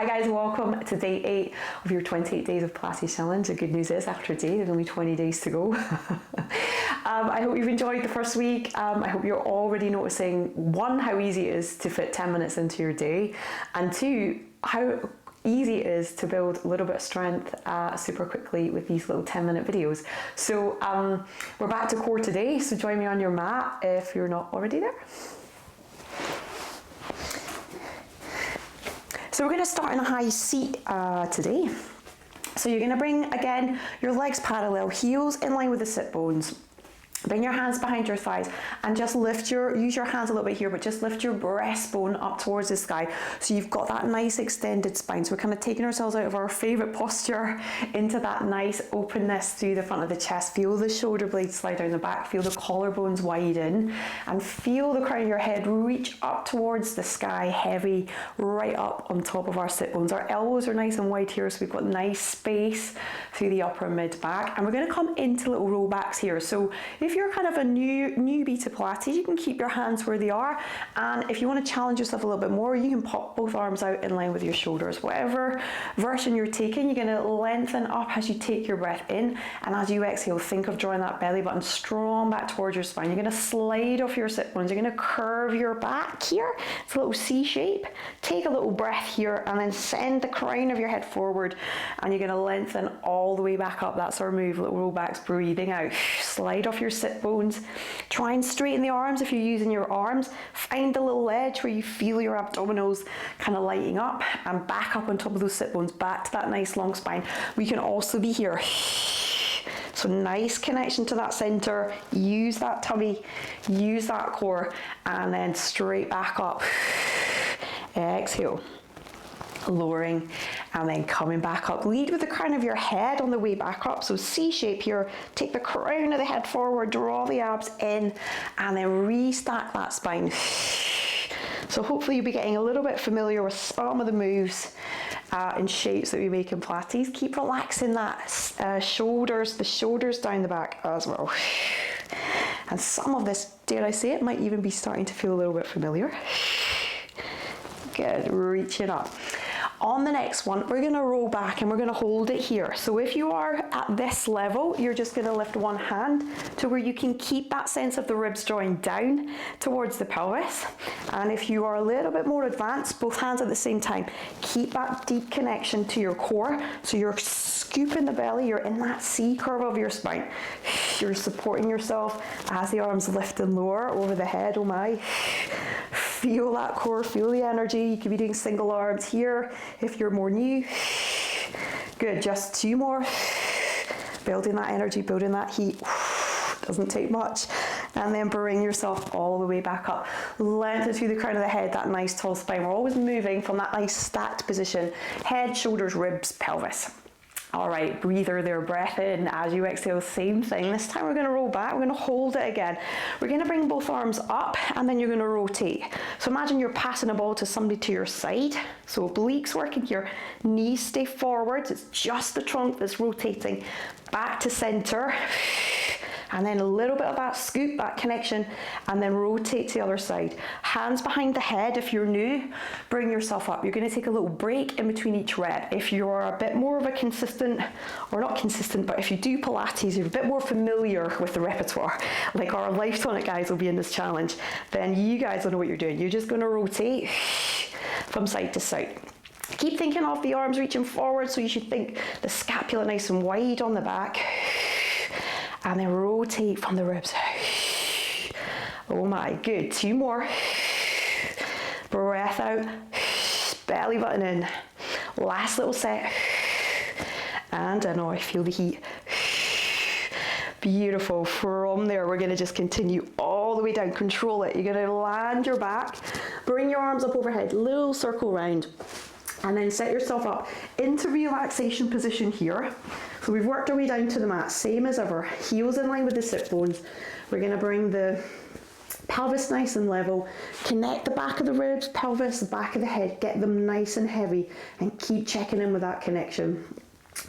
Hi guys, welcome to day 8 of your 28 Days of Pilates challenge. The good news is after a day, there's only 20 days to go. I hope you've enjoyed the first week. I hope you're already noticing, one, how easy it is to fit 10 minutes into your day, and two, how easy it is to build a little bit of strength super quickly with these little 10-minute videos. So we're back to core today, so join me on your mat if you're not already there. So we're going to start in a high seat today. So you're going to bring, again, your legs parallel, heels in line with the sit bones. Bring your hands behind your thighs and just use your hands a little bit here, but just lift your breastbone up towards the sky. So you've got that nice extended spine. So we're kind of taking ourselves out of our favorite posture into that nice openness through the front of the chest. Feel the shoulder blades slide down the back, feel the collarbones widen, and feel the crown of your head reach up towards the sky, heavy, right up on top of our sit bones. Our elbows are nice and wide here, so we've got nice space through the upper mid back. And we're going to come into little rollbacks here. So if you're kind of a newbie to Pilates, you can keep your hands where they are, and if you want to challenge yourself a little bit more, you can pop both arms out in line with your shoulders. Whatever version you're taking, you're going to lengthen up as you take your breath in, and as you exhale, think of drawing that belly button strong back towards your spine. You're going to slide off your sit bones, you're going to curve your back here. It's a little C shape. Take a little breath here and then send the crown of your head forward, and you're going to lengthen all the way back up. That's our move, little rollbacks, breathing out. Slide off your sit bones. Try and straighten the arms if you're using your arms. Find the little edge where you feel your abdominals kind of lighting up, and back up on top of those sit bones, back to that nice long spine. We can also be here. So nice connection to that center. Use that tummy, use that core, and then straight back up. Exhale. Lowering and then coming back up. Lead with the crown of your head on the way back up. So C shape here. Take the crown of the head forward, draw the abs in, and then restack that spine. So hopefully you'll be getting a little bit familiar with some of the moves and shapes that we make in Pilates. Keep relaxing that the shoulders down the back as well. And some of this, dare I say it, might even be starting to feel a little bit familiar. Good, reaching up. On the next one, we're going to roll back and we're going to hold it here. So if you are at this level, you're just going to lift one hand to where you can keep that sense of the ribs drawing down towards the pelvis. And if you are a little bit more advanced, both hands at the same time. Keep that deep connection to your core. So you're scooping the belly, you're in that C curve of your spine. You're supporting yourself as the arms lift and lower over the head. Oh my. Feel that core, feel the energy. You could be doing single arms here if you're more new. Good, just 2 more. Building that energy, building that heat. Doesn't take much. And then bring yourself all the way back up. Lengthen through the crown of the head, that nice tall spine. We're always moving from that nice stacked position. Head, shoulders, ribs, pelvis. All right, breather there, breath in. As you exhale, same thing. This time we're going to roll back. We're going to hold it again. We're going to bring both arms up, and then you're going to rotate. So imagine you're passing a ball to somebody to your side. So obliques working here. Knees stay forwards. It's just the trunk that's rotating back to center. And then a little bit of that scoop, that connection, and then rotate to the other side. Hands behind the head. If you're new, bring yourself up. You're going to take a little break in between each rep. If you're a bit more of a consistent, or not consistent, but if you do Pilates, you're a bit more familiar with the repertoire, like our Lifetonic guys will be in this challenge, then you guys will know what you're doing. You're just going to rotate from side to side. Keep thinking of the arms reaching forward, so you should think the scapula nice and wide on the back. And then rotate from the ribs. Oh my, good. 2 more. Breath out. Belly button in. Last little set. And I know I feel the heat. Beautiful. From there, we're going to just continue all the way down. Control it. You're going to land your back. Bring your arms up overhead. Little circle round. And then set yourself up into relaxation position here. So we've worked our way down to the mat, same as ever. Heels in line with the sit bones. We're going to bring the pelvis nice and level. Connect the back of the ribs, pelvis, the back of the head. Get them nice and heavy and keep checking in with that connection.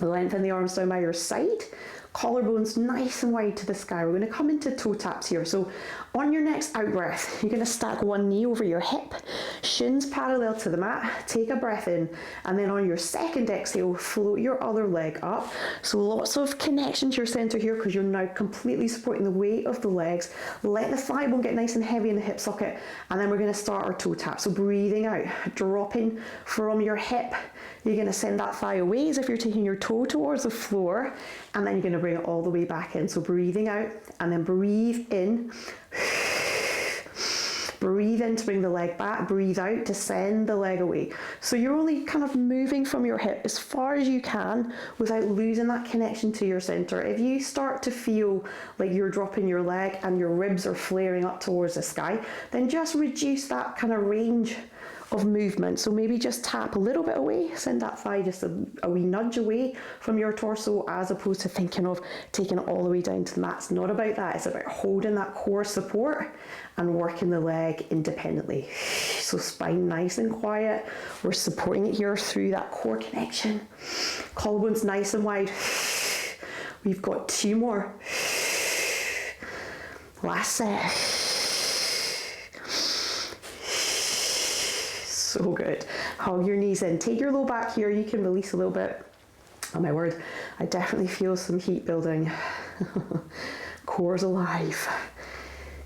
Lengthen the arms down by your side. Collarbones nice and wide to the sky. We're going to come into toe taps here. So on your next out breath, you're going to stack one knee over your hip, shins parallel to the mat, take a breath in, and then on your second exhale, float your other leg up. So lots of connection to your center here because you're now completely supporting the weight of the legs. Let the thigh bone get nice and heavy in the hip socket, and then we're going to start our toe tap. So breathing out, dropping from your hip. You're going to send that thigh away as if you're taking your toe towards the floor, and then you're going to bring it all the way back in. So breathing out, and then breathe in. Breathe in to bring the leg back, breathe out to send the leg away. So you're only kind of moving from your hip as far as you can without losing that connection to your center. If you start to feel like you're dropping your leg and your ribs are flaring up towards the sky, then just reduce that kind of range of movement. So maybe just tap a little bit away, send that thigh just a wee nudge away from your torso, as opposed to thinking of taking it all the way down to the mat. It's not about that. It's about holding that core support and working the leg independently. So spine nice and quiet. We're supporting it here through that core connection. Collarbones nice and wide. We've got 2 more. Last set. So good. Hug your knees in. Take your low back here. You can release a little bit. Oh my word, I definitely feel some heat building. Core's alive.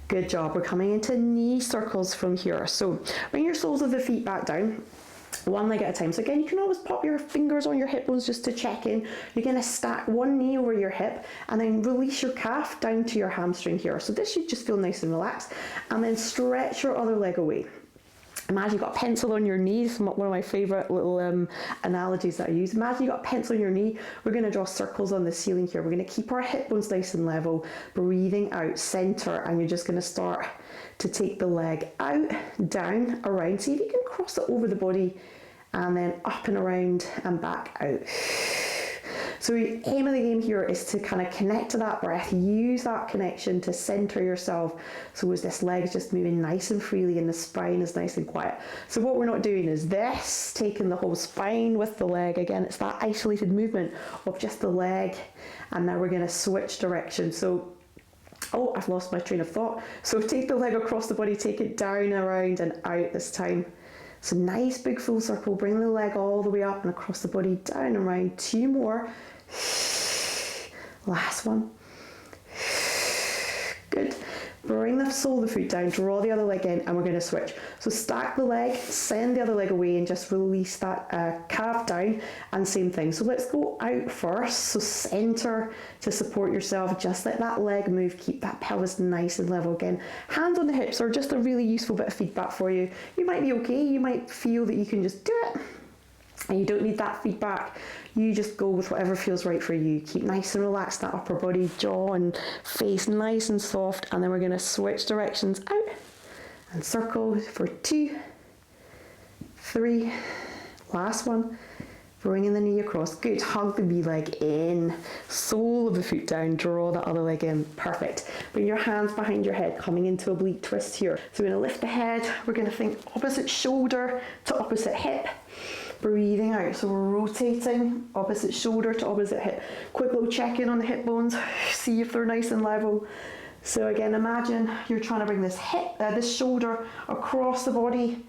Good job. We're coming into knee circles from here. So bring your soles of the feet back down, one leg at a time. So again, you can always pop your fingers on your hip bones just to check in. You're going to stack one knee over your hip and then release your calf down to your hamstring here. So this should just feel nice and relaxed. And then stretch your other leg away. Imagine you've got a pencil on your knee. It's one of my favourite little analogies that I use. Imagine you've got a pencil on your knee. We're going to draw circles on the ceiling here. We're going to keep our hip bones nice and level, breathing out, centre, and you're just going to start to take the leg out, down, around. See if you can cross it over the body, and then up and around and back out. So the aim of the game here is to kind of connect to that breath, use that connection to center yourself. So as this leg is just moving nice and freely and the spine is nice and quiet. So what we're not doing is this, taking the whole spine with the leg. Again, it's that isolated movement of just the leg. And now we're going to switch direction. So, oh, I've lost my train of thought. So take the leg across the body, take it down, around and out this time. So nice big full circle, bring the leg all the way up and across the body, down and around. 2 more. Last one. Good. Bring the sole of the foot down, draw the other leg in, and we're going to switch. So stack the leg, send the other leg away, and just release that calf down, and same thing. So let's go out first. So center to support yourself, just let that leg move, keep that pelvis nice and level again. Hands on the hips are just a really useful bit of feedback for you. You might be okay, you might feel that you can just do it, and you don't need that feedback. You just go with whatever feels right for you. Keep nice and relaxed, that upper body, jaw and face nice and soft. And then we're going to switch directions out and circle for 2, 3. Last one. Bringing the knee across. Good. Hug the B leg in. Sole of the foot down. Draw the other leg in. Perfect. Bring your hands behind your head, coming into oblique twist here. So we're going to lift the head. We're going to think opposite shoulder to opposite hip. Breathing out. So we're rotating opposite shoulder to opposite hip. Quick little check in on the hip bones. See if they're nice and level. So again, imagine you're trying to bring this hip, this shoulder across the body,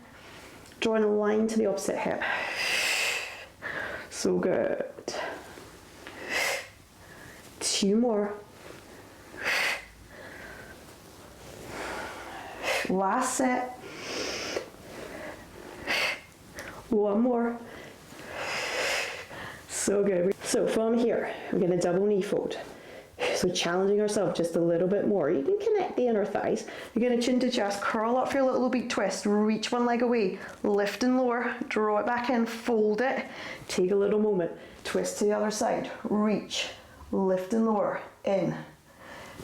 drawing a line to the opposite hip. So good. 2 more. Last set. 1 more. So good. So from here, we're going to double knee fold. So challenging ourselves just a little bit more. You can connect the inner thighs. You're going to chin to chest, curl up for your little oblique twist, reach one leg away, lift and lower, draw it back in, fold it, take a little moment, twist to the other side, reach, lift and lower, in,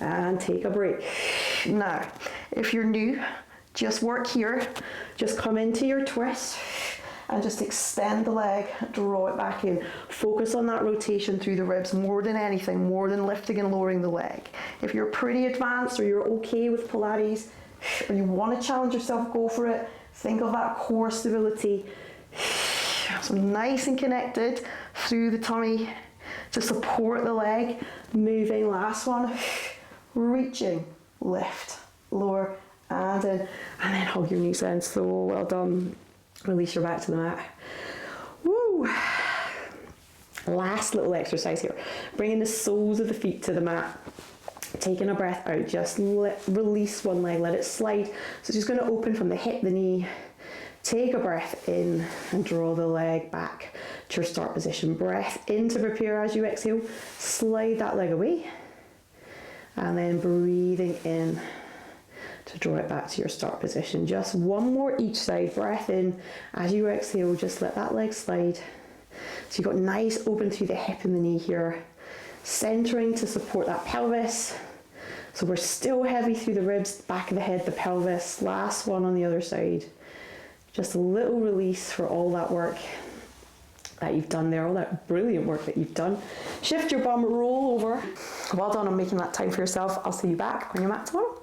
and take a break. Now, if you're new, just work here, just come into your twist, and just extend the leg, draw it back in. Focus on that rotation through the ribs more than anything, more than lifting and lowering the leg. If you're pretty advanced or you're okay with Pilates, or you want to challenge yourself, go for it. Think of that core stability. So nice and connected through the tummy to support the leg. Moving, last one. Reaching, lift, lower, and in. And then hug your knees in. So well done. Release your back to the mat. Woo! Last little exercise here. Bringing the soles of the feet to the mat. Taking a breath out. Just release one leg. Let it slide. So just going to open from the hip, the knee. Take a breath in and draw the leg back to your start position. Breath in to prepare as you exhale. Slide that leg away. And then breathing in to draw it back to your start position. Just one more each side. Breath in. As you exhale, just let that leg slide. So you've got nice open through the hip and the knee here. Centering to support that pelvis. So we're still heavy through the ribs, back of the head, the pelvis. Last one on the other side. Just a little release for all that work that you've done there, all that brilliant work that you've done. Shift your bum, roll over. Well done on making that time for yourself. I'll see you back on your mat tomorrow.